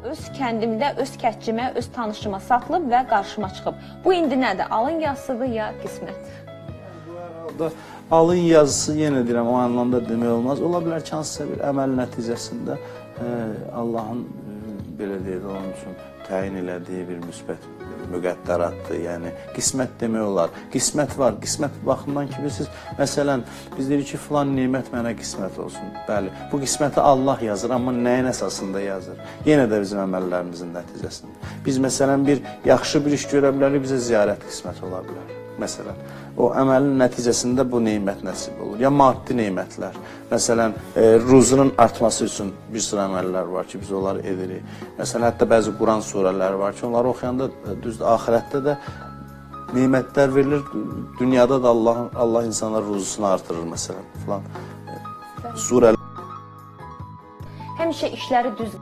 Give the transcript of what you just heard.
Öz kəndimdə, öz kətçimə, öz tanışıma satılıb və qarşıma çıxıb. Bu indi nədir? Alın yazısıdır ya qismət? Bu arada alın yazısı, yenə deyirəm, o anlamda demək olmaz. Ola bilər ki, hansısa bir əməl nəticəsində Allahın belə deyək, onun üçün təyin elədiyi bir müsbət müqəddəratdır. Yəni qismət demək olar. Qismət var. Qismət baxımdan ki, siz məsələn biz deyirik ki, filan nemət mənə qismət olsun. Bəli, bu qisməti Allah yazır, amma nəyin əsasında yazır? Yenə də bizim əməllərimizin nəticəsində. Biz məsələn bir yaxşı bir iş görə bilərik, bizə ziyarət qismət ola bilər. Məsələn, o əməlin nəticəsində bu nemət nəsib olur. Ya maddi nemətlər. Məsələn, ruzunun artması üçün bir sıra əməllər var ki, biz onları edirik. Məsələn, hətta bəzi Quran surələri var ki, onları oxuyanda düzdür, axirətdə də nemətlər verilir. Dünyada da Allah insanlar ruzusunu artırır məsələn. Falan. Surələr. Həmişə işləri düz